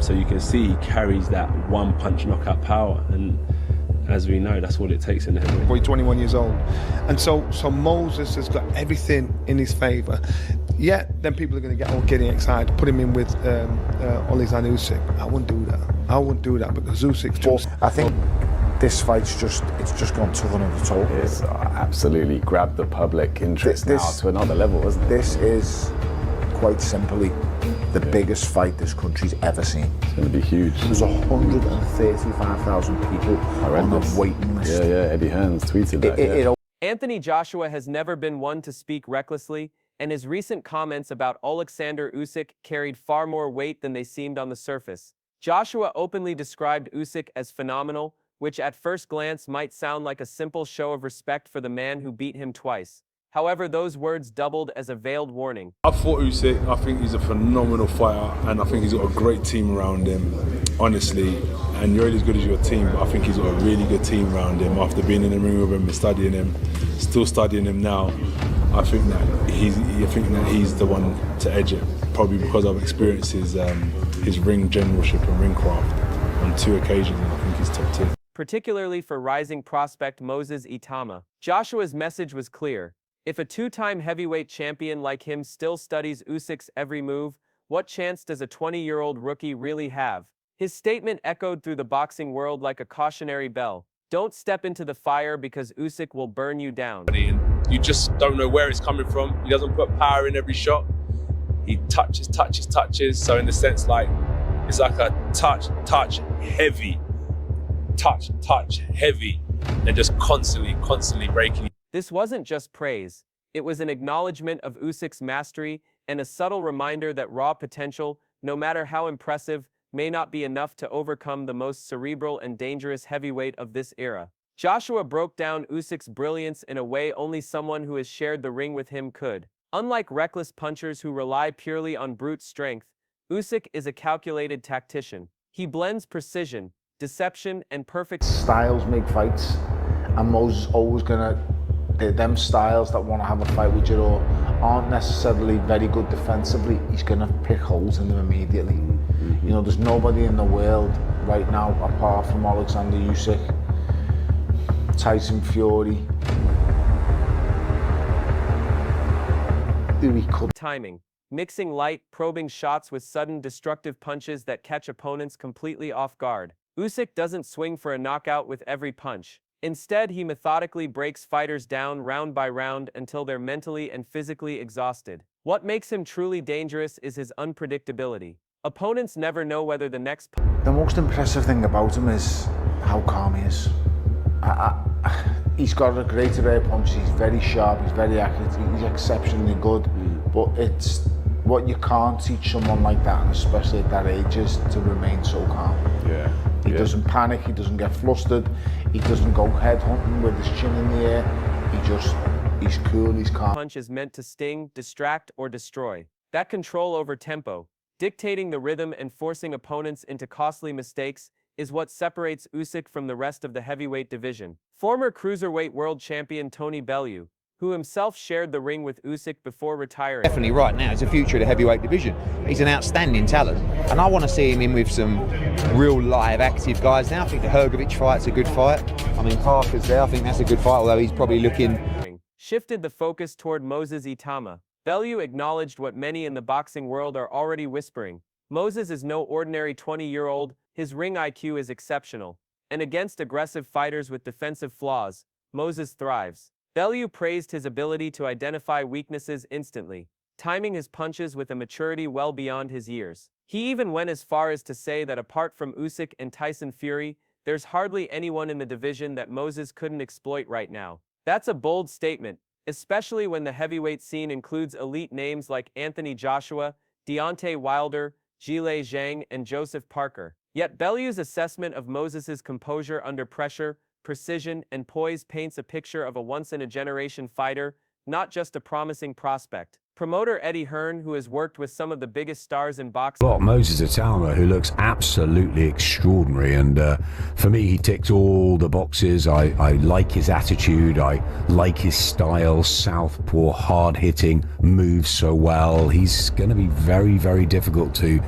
So you can see he carries that one punch knockout power, and as we know, that's what it takes in the heavyweight. Boy, 21 years old, and so Moses has got everything in his favour. Yeah, then people are going to get getting excited. Put him in with Oleksandr Usyk. I wouldn't do that. I wouldn't do that because Usyk's just. I think this fight's just gone to another toe. It's absolutely grabbed the public interest now to another level, isn't it? This is quite simply the biggest fight this country's ever seen. It's going to be huge. There's 135,000 people on the waiting list. Yeah, Eddie Hearn's tweeted that. Anthony Joshua has never been one to speak recklessly, and his recent comments about Oleksandr Usyk carried far more weight than they seemed on the surface. Joshua openly described Usyk as phenomenal, which at first glance might sound like a simple show of respect for the man who beat him twice. However, those words doubled as a veiled warning. I fought Usyk. I think he's a phenomenal fighter, and I think he's got a great team around him, honestly. And you're only as good as your team, but I think he's got a really good team around him. After being in the ring with him and studying him, still studying him now, I think that he's the one to edge it, probably because I've experienced his ring generalship and ring craft on 2 occasions, and I think he's top tier. Particularly for rising prospect Moses Itauma, Joshua's message was clear. If a 2-time heavyweight champion like him still studies Usyk's every move, what chance does a 20-year-old rookie really have? His statement echoed through the boxing world like a cautionary bell. Don't step into the fire because Usyk will burn you down. You just don't know where it's coming from. He doesn't put power in every shot. He touches. So in the sense, like, it's like a touch, heavy. Touch, heavy. And just constantly breaking. This wasn't just praise. It was an acknowledgement of Usyk's mastery and a subtle reminder that raw potential, no matter how impressive, may not be enough to overcome the most cerebral and dangerous heavyweight of this era. Joshua broke down Usyk's brilliance in a way only someone who has shared the ring with him could. Unlike reckless punchers who rely purely on brute strength, Usyk is a calculated tactician. He blends precision, deception, and perfect styles make fights, and Moses is always gonna. Them styles that want to have a fight with you or aren't necessarily very good defensively, he's going to pick holes in them immediately. You know, there's nobody in the world right now apart from Oleksandr Usyk, Tyson Fury, who he could. Timing. Mixing light, probing shots with sudden, destructive punches that catch opponents completely off guard. Usyk doesn't swing for a knockout with every punch. Instead, he methodically breaks fighters down round by round until they're mentally and physically exhausted. What makes him truly dangerous is his unpredictability. Opponents never know whether the next... The most impressive thing about him is how calm he is. He's got a great array of punches, he's very sharp, he's very accurate, he's exceptionally good, but it's what you can't teach someone like that, and especially at that age, is to remain so calm. He doesn't panic, he doesn't get flustered, he doesn't go head hunting with his chin in the air, he's cool, he's calm. Punch is meant to sting, distract, or destroy. That control over tempo, dictating the rhythm and forcing opponents into costly mistakes, is what separates Usyk from the rest of the heavyweight division. Former cruiserweight world champion Tony Bellew, who himself shared the ring with Usyk before retiring. Definitely right now, he's a future of the heavyweight division. He's an outstanding talent, and I want to see him in with some real live, active guys now. I think the Hrgovic fight's a good fight. I mean, Parker's there, I think that's a good fight, although he's probably looking... Shifted the focus toward Moses Itauma. Bellew acknowledged what many in the boxing world are already whispering. Moses is no ordinary 20-year-old, his ring IQ is exceptional. And against aggressive fighters with defensive flaws, Moses thrives. Bellew praised his ability to identify weaknesses instantly, timing his punches with a maturity well beyond his years. He even went as far as to say that apart from Usyk and Tyson Fury, there's hardly anyone in the division that Moses couldn't exploit right now. That's a bold statement, especially when the heavyweight scene includes elite names like Anthony Joshua, Deontay Wilder, Zhilei Zhang, and Joseph Parker. Yet Bellew's assessment of Moses's composure under pressure, precision, and poise paints a picture of a once-in-a-generation fighter, not just a promising prospect. Promoter Eddie Hearn, who has worked with some of the biggest stars in boxing... Got Moses Itauma, who looks absolutely extraordinary, and for me, he ticks all the boxes. I like his attitude, I like his style, southpaw, hard-hitting, moves so well. He's going to be very, very difficult to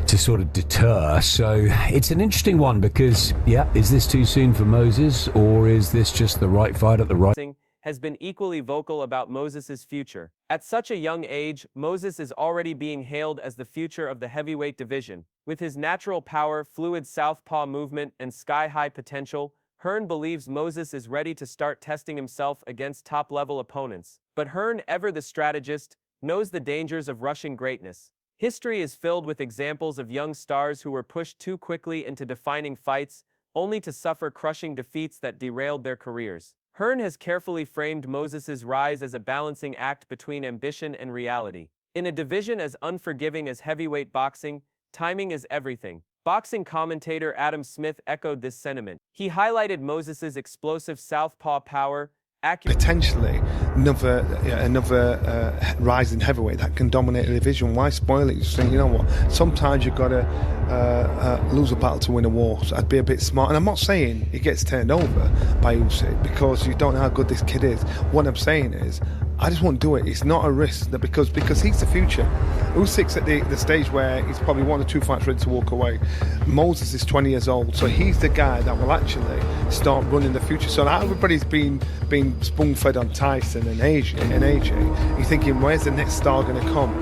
to sort of deter. So it's an interesting one because, yeah, is this too soon for Moses, or is this just the right fight at the right... has been equally vocal about Moses's future. At such a young age, Moses is already being hailed as the future of the heavyweight division. With his natural power, fluid southpaw movement, and sky-high potential, Hearn believes Moses is ready to start testing himself against top-level opponents. But Hearn, ever the strategist, knows the dangers of rushing greatness. History is filled with examples of young stars who were pushed too quickly into defining fights, only to suffer crushing defeats that derailed their careers. Hearn has carefully framed Moses's rise as a balancing act between ambition and reality. In a division as unforgiving as heavyweight boxing, timing is everything. Boxing commentator Adam Smith echoed this sentiment. He highlighted Moses's explosive southpaw power, potentially another rising heavyweight that can dominate the division. Why spoil it? You think, you know what, sometimes you've got to lose a battle to win a war. So I'd be a bit smart, and I'm not saying he gets turned over by Usyk because you don't know how good this kid is. What I'm saying is I just won't do it. It's not a risk that because he's the future. Usyk's at the stage where he's probably 1 or 2 fights ready to walk away. Moses is 20 years old, so he's the guy that will actually start running the future. So now everybody's been spoon-fed on Tyson and AJ. You're thinking, where's the next star going to come?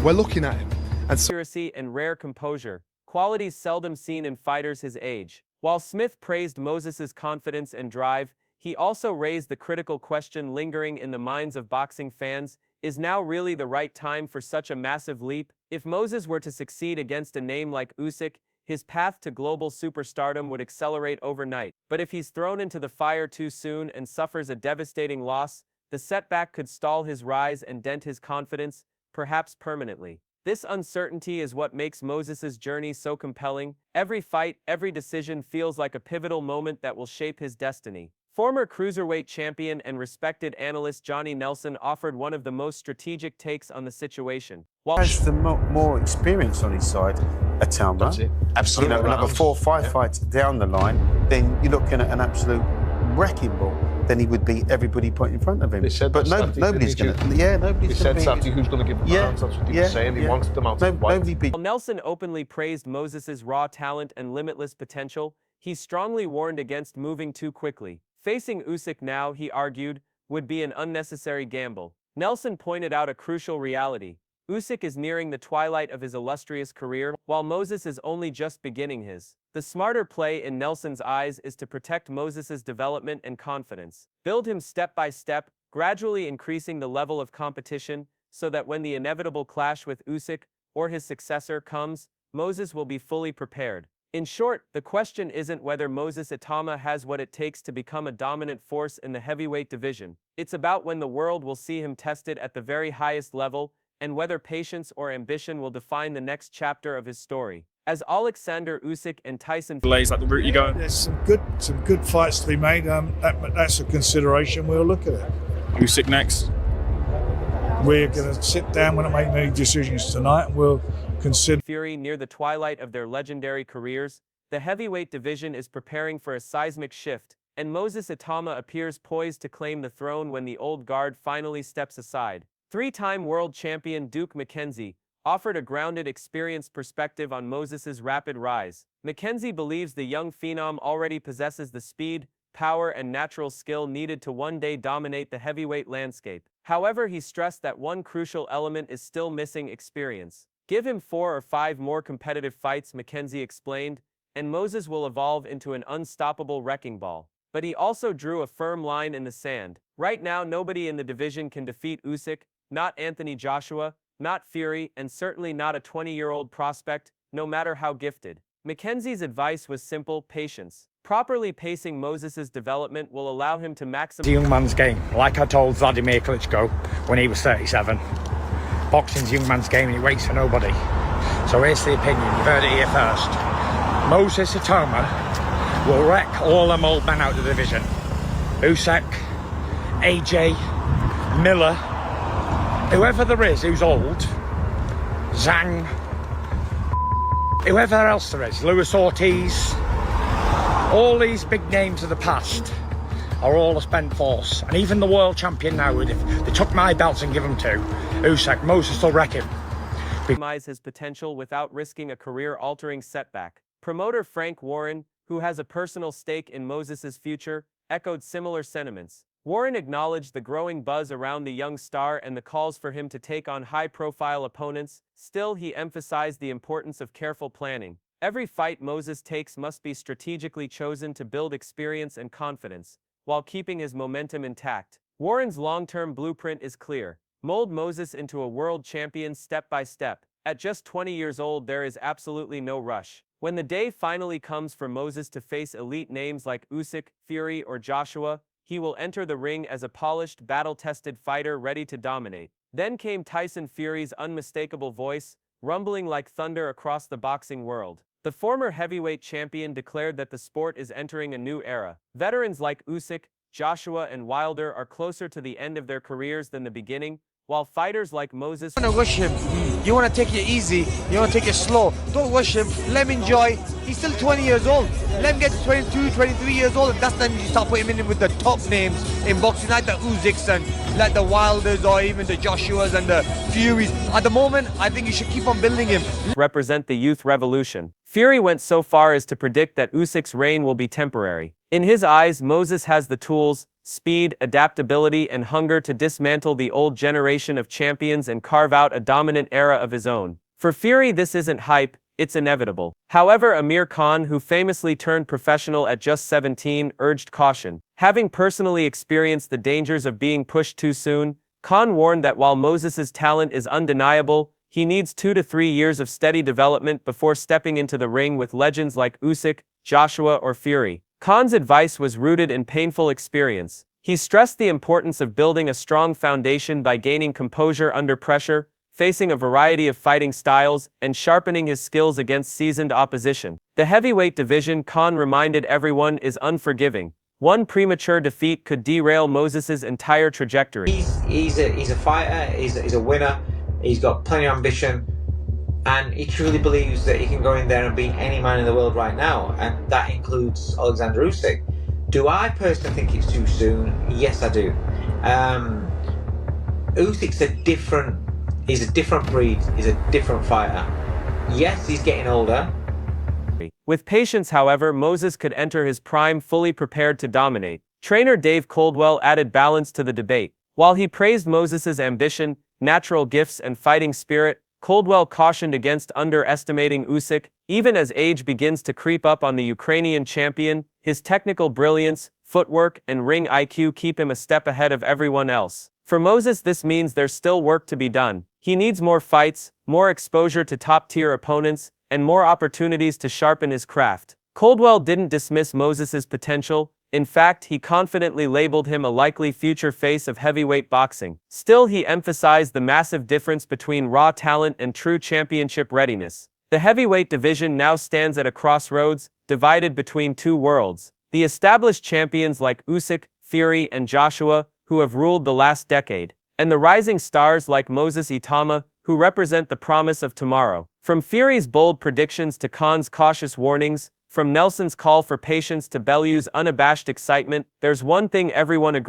We're looking at him. And accuracy and rare composure, qualities seldom seen in fighters his age. While Smith praised Moses's confidence and drive, he also raised the critical question lingering in the minds of boxing fans: is now really the right time for such a massive leap? If Moses were to succeed against a name like Usyk, his path to global superstardom would accelerate overnight. But if he's thrown into the fire too soon and suffers a devastating loss, the setback could stall his rise and dent his confidence, perhaps permanently. This uncertainty is what makes Moses's journey so compelling. Every fight, every decision feels like a pivotal moment that will shape his destiny. Former cruiserweight champion and respected analyst Johnny Nelson offered one of the most strategic takes on the situation. While has the more experience on his side, Itauma, that's it. Absolutely. You know, another 4 or 5 fights down the line, then you're looking at an absolute wrecking ball. Then he would beat everybody put in front of him. But nobody's going to. Yeah, nobody's going to. He said Saturday who's going to give him hands. That's what he was saying. He wanted them out. Nobody beat. While Nelson openly praised Moses's raw talent and limitless potential, he strongly warned against moving too quickly. Facing Usyk now, he argued, would be an unnecessary gamble. Nelson pointed out a crucial reality. Usyk is nearing the twilight of his illustrious career, while Moses is only just beginning his. The smarter play in Nelson's eyes is to protect Moses's development and confidence. Build him step by step, gradually increasing the level of competition, so that when the inevitable clash with Usyk or his successor comes, Moses will be fully prepared. In short, the question isn't whether Moses Itauma has what it takes to become a dominant force in the heavyweight division. It's about when the world will see him tested at the very highest level, and whether patience or ambition will define the next chapter of his story. As Oleksandr Usyk and Tyson Blaze, like the route you go. There's some good fights to be made. That's a consideration. We'll look at it. Usyk next. We're going to sit down. We're not making any decisions tonight. We'll consider. Fury near the twilight of their legendary careers, the heavyweight division is preparing for a seismic shift, and Moses Itauma appears poised to claim the throne when the old guard finally steps aside. 3-time world champion Duke McKenzie offered a grounded, experienced perspective on Moses's rapid rise. McKenzie believes the young phenom already possesses the speed, power, and natural skill needed to one day dominate the heavyweight landscape. However, he stressed that one crucial element is still missing: experience. Give him 4 or 5 more competitive fights, McKenzie explained, and Moses will evolve into an unstoppable wrecking ball. But he also drew a firm line in the sand. Right now, nobody in the division can defeat Usyk, not Anthony Joshua, not Fury, and certainly not a 20-year-old prospect, no matter how gifted. McKenzie's advice was simple: patience. Properly pacing Moses's development will allow him to maximize the young man's game, like I told Vladimir Klitschko when he was 37. Boxing's young man's game and he waits for nobody. So here's the opinion, you've heard it here first. Moses Itauma will wreck all them old men out of the division. Usyk, AJ, Miller, whoever there is who's old, Zhang, whoever else there is, Luis Ortiz, all these big names of the past are all a spent force. And even the world champion now, if they took my belts and give them to Usyk, Moses will wreck him. maximize his potential without risking a career-altering setback. Promoter Frank Warren, who has a personal stake in Moses's future, echoed similar sentiments. Warren acknowledged the growing buzz around the young star and the calls for him to take on high-profile opponents. Still, he emphasized the importance of careful planning. Every fight Moses takes must be strategically chosen to build experience and confidence, while keeping his momentum intact. Warren's long-term blueprint is clear. Mold Moses into a world champion step by step. At just 20 years old, there is absolutely no rush. When the day finally comes for Moses to face elite names like Usyk, Fury, or Joshua, he will enter the ring as a polished, battle-tested fighter ready to dominate. Then came Tyson Fury's unmistakable voice, rumbling like thunder across the boxing world. The former heavyweight champion declared that the sport is entering a new era. Veterans like Usyk, Joshua, and Wilder are closer to the end of their careers than the beginning, while fighters like Moses... You want to rush him. You want to take it easy. You want to take it slow. Don't rush him. Let him enjoy. He's still 20 years old. Let him get to 22, 23 years old. And that's then you start putting him in with the top names in boxing, like the Usyks and like the Wilders or even the Joshuas and the Furies. At the moment, I think you should keep on building him. Represent the youth revolution. Fury went so far as to predict that Usyk's reign will be temporary. In his eyes, Moses has the tools, speed, adaptability, and hunger to dismantle the old generation of champions and carve out a dominant era of his own. For Fury, this isn't hype, it's inevitable. However, Amir Khan, who famously turned professional at just 17, urged caution. Having personally experienced the dangers of being pushed too soon, Khan warned that while Moses's talent is undeniable, he needs 2 to 3 years of steady development before stepping into the ring with legends like Usyk, Joshua, or Fury. Khan's advice was rooted in painful experience. He stressed the importance of building a strong foundation by gaining composure under pressure, facing a variety of fighting styles, and sharpening his skills against seasoned opposition. The heavyweight division, Khan reminded everyone, is unforgiving. One premature defeat could derail Moses's entire trajectory. He's a fighter, he's a winner, he's got plenty of ambition, and he truly believes that he can go in there and beat any man in the world right now, and that includes Oleksandr Usyk. Do I personally think it's too soon? Yes, I do. Usyk's he's a different breed, he's a different fighter. Yes, he's getting older. With patience, however, Moses could enter his prime fully prepared to dominate. Trainer Dave Coldwell added balance to the debate. While he praised Moses's ambition, natural gifts, and fighting spirit, Coldwell cautioned against underestimating Usyk. Even as age begins to creep up on the Ukrainian champion, his technical brilliance, footwork, and ring IQ keep him a step ahead of everyone else. For Moses, this means there's still work to be done. He needs more fights, more exposure to top-tier opponents, and more opportunities to sharpen his craft. Coldwell didn't dismiss Moses's potential. In fact, he confidently labeled him a likely future face of heavyweight boxing. Still, he emphasized the massive difference between raw talent and true championship readiness. The heavyweight division now stands at a crossroads, divided between two worlds. The established champions like Usyk, Fury, and Joshua, who have ruled the last decade, and the rising stars like Moses Itauma, who represent the promise of tomorrow. From Fury's bold predictions to Khan's cautious warnings, from Nelson's call for patience to Bellew's unabashed excitement, there's one thing everyone agrees